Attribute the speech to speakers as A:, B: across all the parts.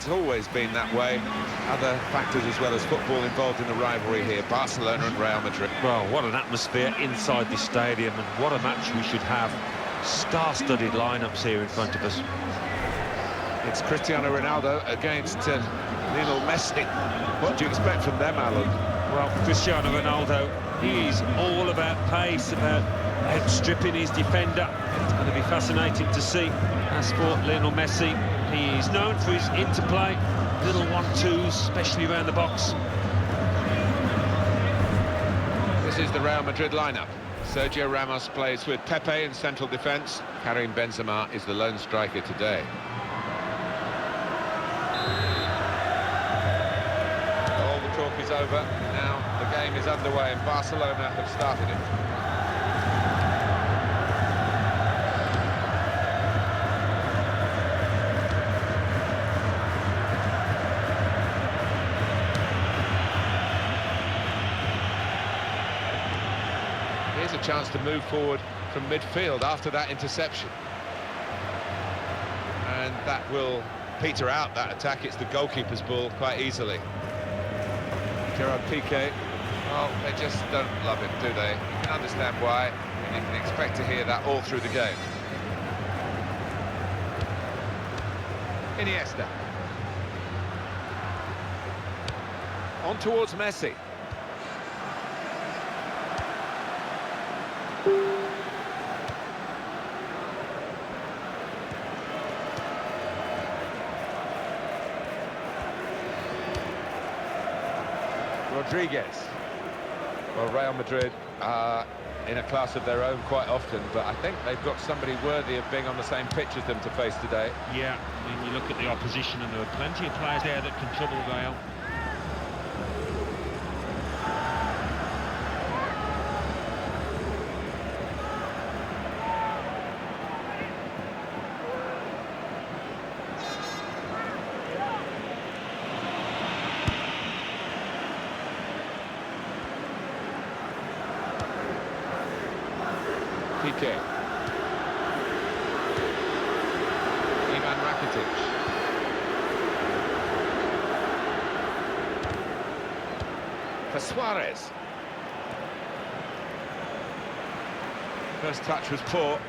A: it's always been that way. Other factors as well as football involved in the rivalry here, Barcelona and Real Madrid.
B: Well, what an atmosphere inside this stadium, and what a match we should have. Star-studded lineups here in front of us.
A: It's Cristiano Ronaldo against Lionel Messi. What do you expect from them, Alan?
B: Well, Cristiano Ronaldo, he's all about pace, about outstripping his defender. It's going to be fascinating to see. As for Lionel Messi, he is known for his interplay, little 1-2s, especially around the box.
A: This is the Real Madrid lineup. Sergio Ramos plays with Pepe in central defence. Karim Benzema is the lone striker today. All the talk is over. Now the game is underway and Barcelona have started it. Here's a chance to move forward from midfield after that interception. And that will peter out that attack. It's the goalkeeper's ball quite easily. Gerard Piqué, well, they just don't love him, do they? You can understand why, and you can expect to hear that all through the game. Iniesta. On towards Messi. Rodriguez. Well, Real Madrid are in a class of their own quite often, but I think they've got somebody worthy of being on the same pitch as them to face today.
B: Yeah, I mean, you look at the opposition and there are plenty of players there that can trouble Real.
A: Piqué. Ivan Rakitic. For Suarez. First touch was poor.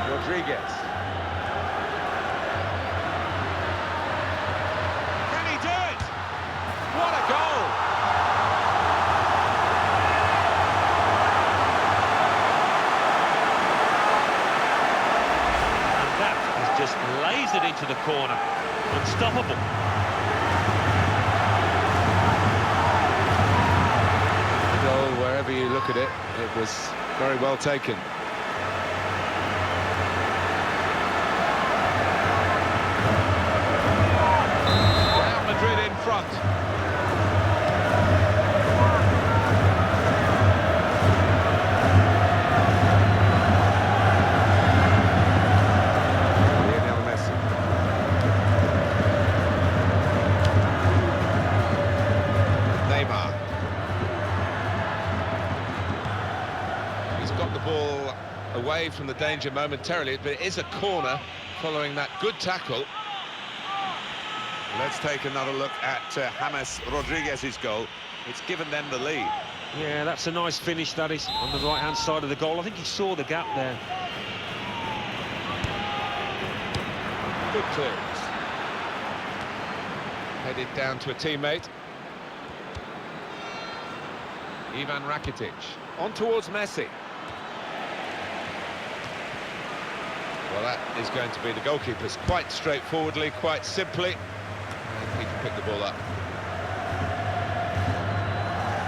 A: Rodriguez. Can he do it? What a goal!
B: And that is just lasered into the corner. Unstoppable.
A: Goal, wherever you look at it, it was very well taken. Real Madrid in front. Got the ball away from the danger momentarily, but it is a corner following that good tackle. Let's take another look at James Rodriguez's goal. It's given them the lead.
B: Yeah, that's a nice finish, that is, on the right-hand side of the goal. I think he saw the gap there.
A: Good clearance. Headed down to a teammate. Ivan Rakitic. On towards Messi. Well, that is going to be the goalkeeper's quite straightforwardly, quite simply. And he can pick the ball up.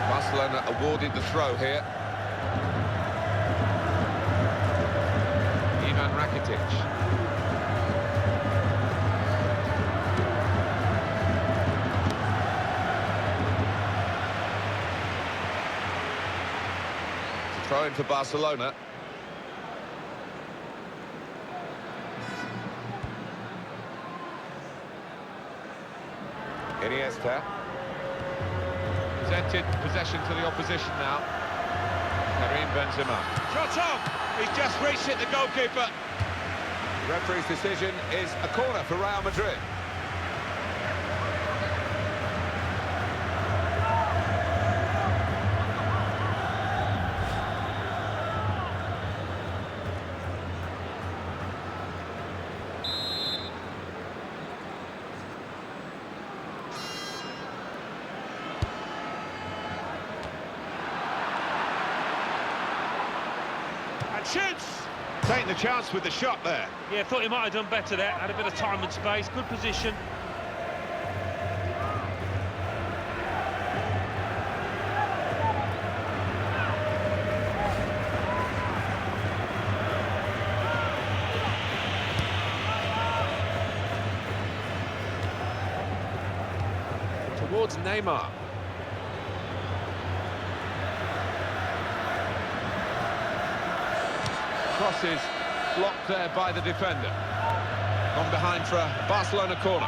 A: Barcelona awarded the throw here. Ivan Rakitic. It's a throw in for Barcelona. Iniesta. Presented possession to the opposition now. Karim Benzema. Shot on! He's just reached it, the goalkeeper. The referee's decision is a corner for Real Madrid. Shoots! Taking the chance with the shot there.
B: Yeah, thought he might have done better there. Had a bit of time and space, good position.
A: Towards Neymar. Crosses blocked there by the defender. Gone behind for a Barcelona corner.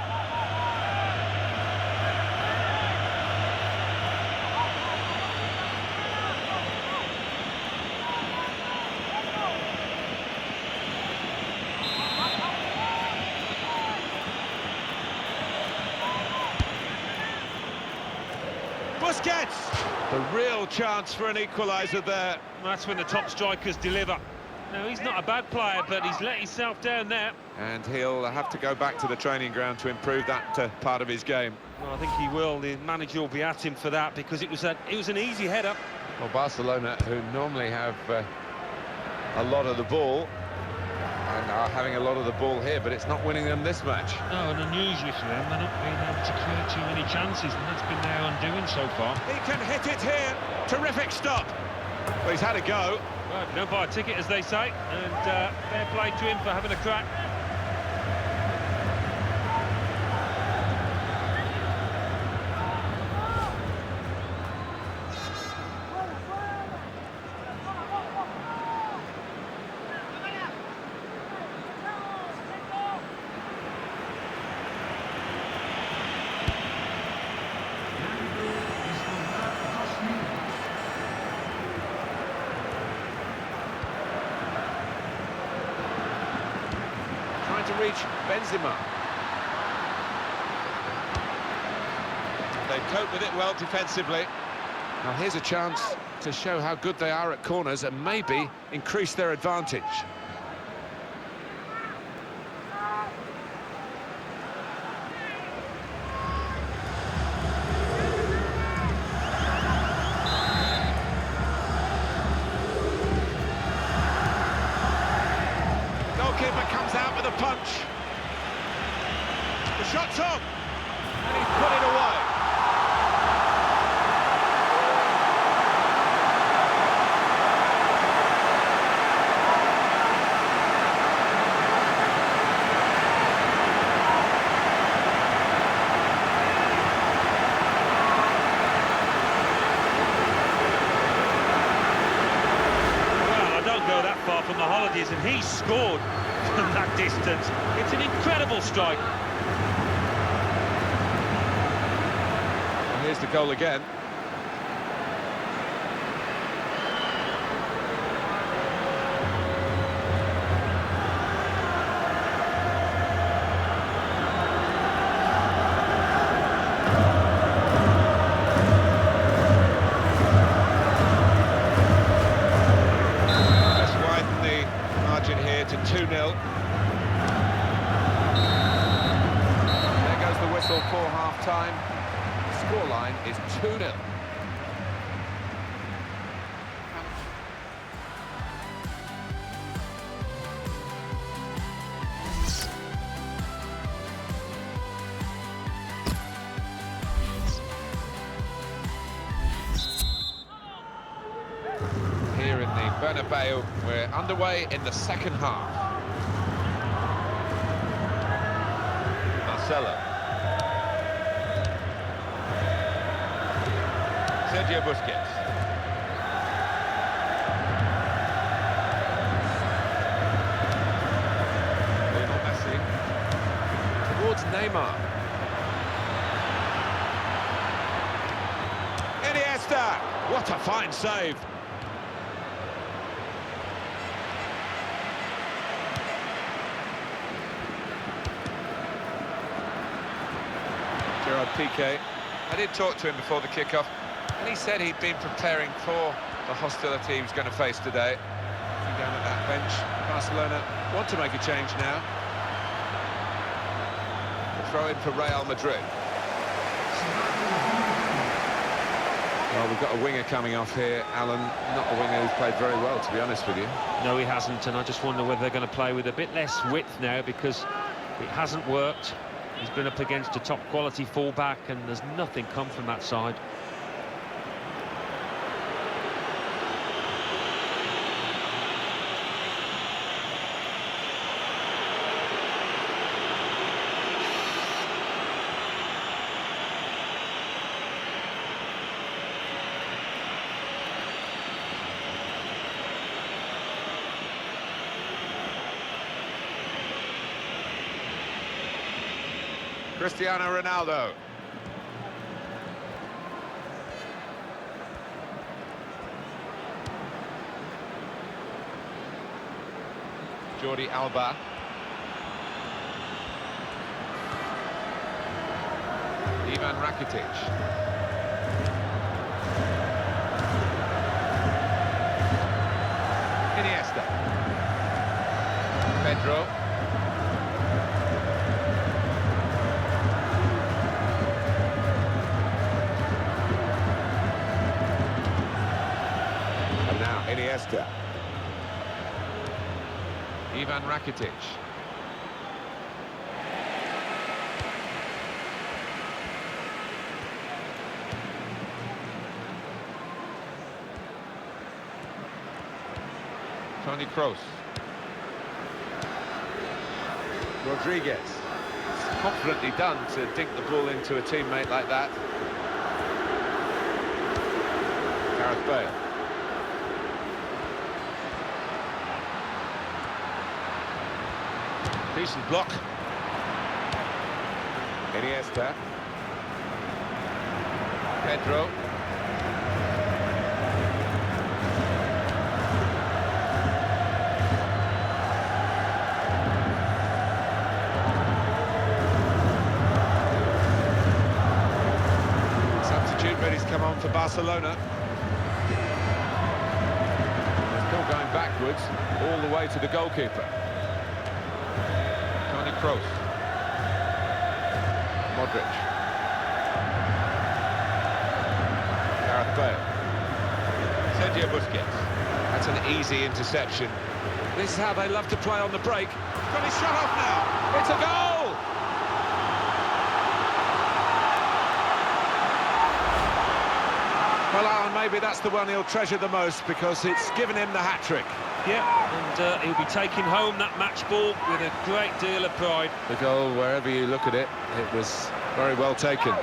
A: Busquets! The real chance for an equaliser there.
B: That's when the top strikers deliver. No, he's not a bad player, but he's let himself down there.
A: And he'll have to go back to the training ground to improve that part of his game.
B: Well, I think he will. The manager will be at him for that because it was an easy header.
A: Well, Barcelona, who normally have a lot of the ball, and are having a lot of the ball here, but it's not winning them this match.
B: No, and unusually for them, they're not being able to create too many chances, and that's been their undoing so far.
A: He can hit it here. Terrific stop. Well, he's had a go.
B: Well, don't buy a ticket, as they say, and fair play to him for having a crack.
A: To reach Benzema. They cope with it well defensively. Now here's a chance to show how good they are at corners and maybe increase their advantage. Goalkeeper comes out with a punch. The shot's on, and he's put it away.
B: Well, I don't go that far from the holidays, and he scored from that distance. It's an incredible strike.
A: And here's the goal again. Let's widen the margin here to 2-0. There goes the whistle for half-time. The scoreline is 2-0. Here in the Bernabeu, we're underway in the second half. Marcelo. Sergio Busquets. Lionel Messi. Towards Neymar. Iniesta! What a fine save! Piqué. I did talk to him before the kickoff, and he said he'd been preparing for the hostility he was going to face today. Down at that bench, Barcelona want to make a change now. The throw in for Real Madrid. Well, we've got a winger coming off here, Alan. Not a winger who's played very well, to be honest with you.
B: No, he hasn't, and I just wonder whether they're going to play with a bit less width now, because it hasn't worked. He's been up against a top-quality full-back, and there's nothing come from that side.
A: Cristiano Ronaldo. Jordi Alba. Ivan Rakitic. Iniesta. Pedro. Iniesta. Ivan Rakitic. Toni Kroos. Rodriguez. It's confidently done to dink the ball into a teammate like that. Gareth Bale. Decent block. Iniesta. Pedro. Substitute ready to come on for Barcelona. They're still going backwards all the way to the goalkeeper. Kroos. Modric. Gareth Bale. Sergio Busquets. That's an easy interception. This is how they love to play on the break. Got his shot off now. It's a goal! Well, Alan, maybe that's the one he'll treasure the most, because it's given him the hat-trick.
B: Yeah, and he'll be taking home that match ball with a great deal of pride.
A: The goal, wherever you look at it, it was very well taken.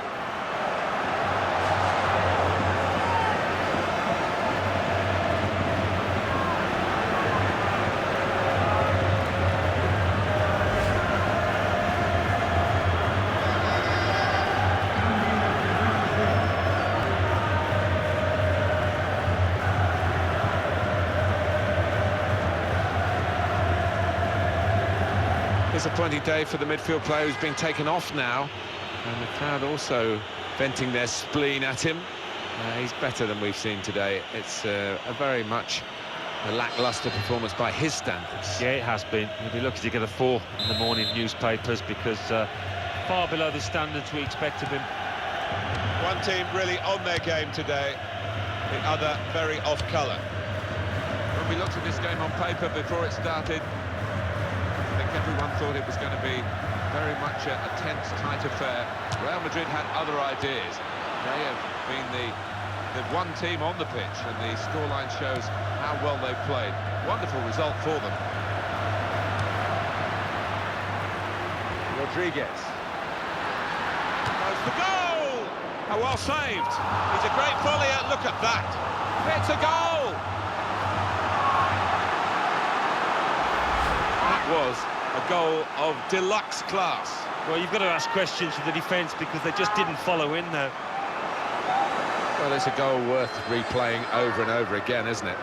A: Disappointing day for the midfield player who's been taken off now, and the crowd also venting their spleen at him. He's better than we've seen today. It's a very much a lacklustre performance by his standards.
B: Yeah, it has been. He'll be lucky to get a 4 in the morning newspapers, because far below the standards we expect of him.
A: One team really on their game today, the other very off colour. When we looked at this game on paper before it started, everyone thought it was going to be very much a tense, tight affair. Real Madrid had other ideas. They have been the one team on the pitch, and the scoreline shows how well they've played. Wonderful result for them. Rodriguez. Goes the goal! Oh, well saved. He's a great volley. Look at that. It's a goal! That was a goal of deluxe class.
B: Well, you've got to ask questions of the defence, because they just didn't follow in there.
A: Well, it's a goal worth replaying over and over again, isn't it?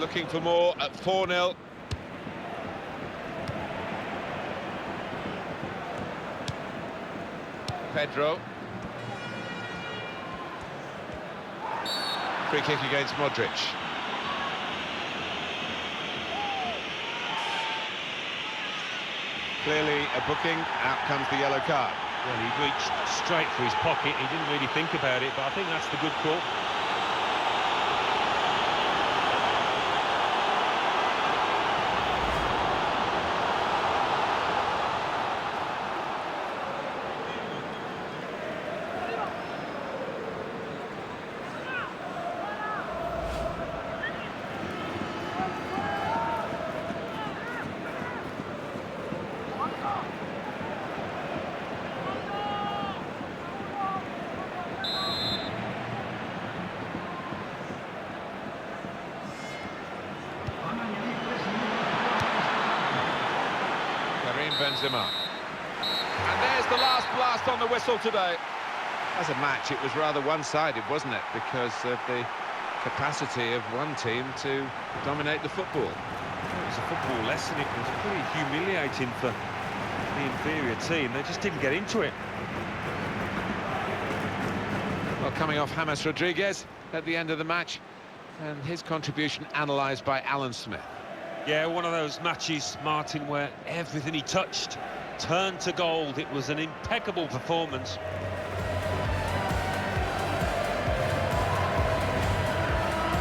A: looking for more at 4-0. Pedro. Free kick against Modric. Clearly a booking, out comes the yellow card.
B: Well, he reached straight for his pocket. He didn't really think about it, but I think that's the good call.
A: Benzema. And there's the last blast on the whistle today. As a match, it was rather one-sided, wasn't it? Because of the capacity of one team to dominate the football.
B: It was a football lesson. It was pretty humiliating for the inferior team. They just didn't get into it.
A: Well, coming off James Rodriguez at the end of the match, and his contribution analysed by Alan Smith.
B: Yeah, one of those matches, Martin, where everything he touched turned to gold. It was an impeccable performance.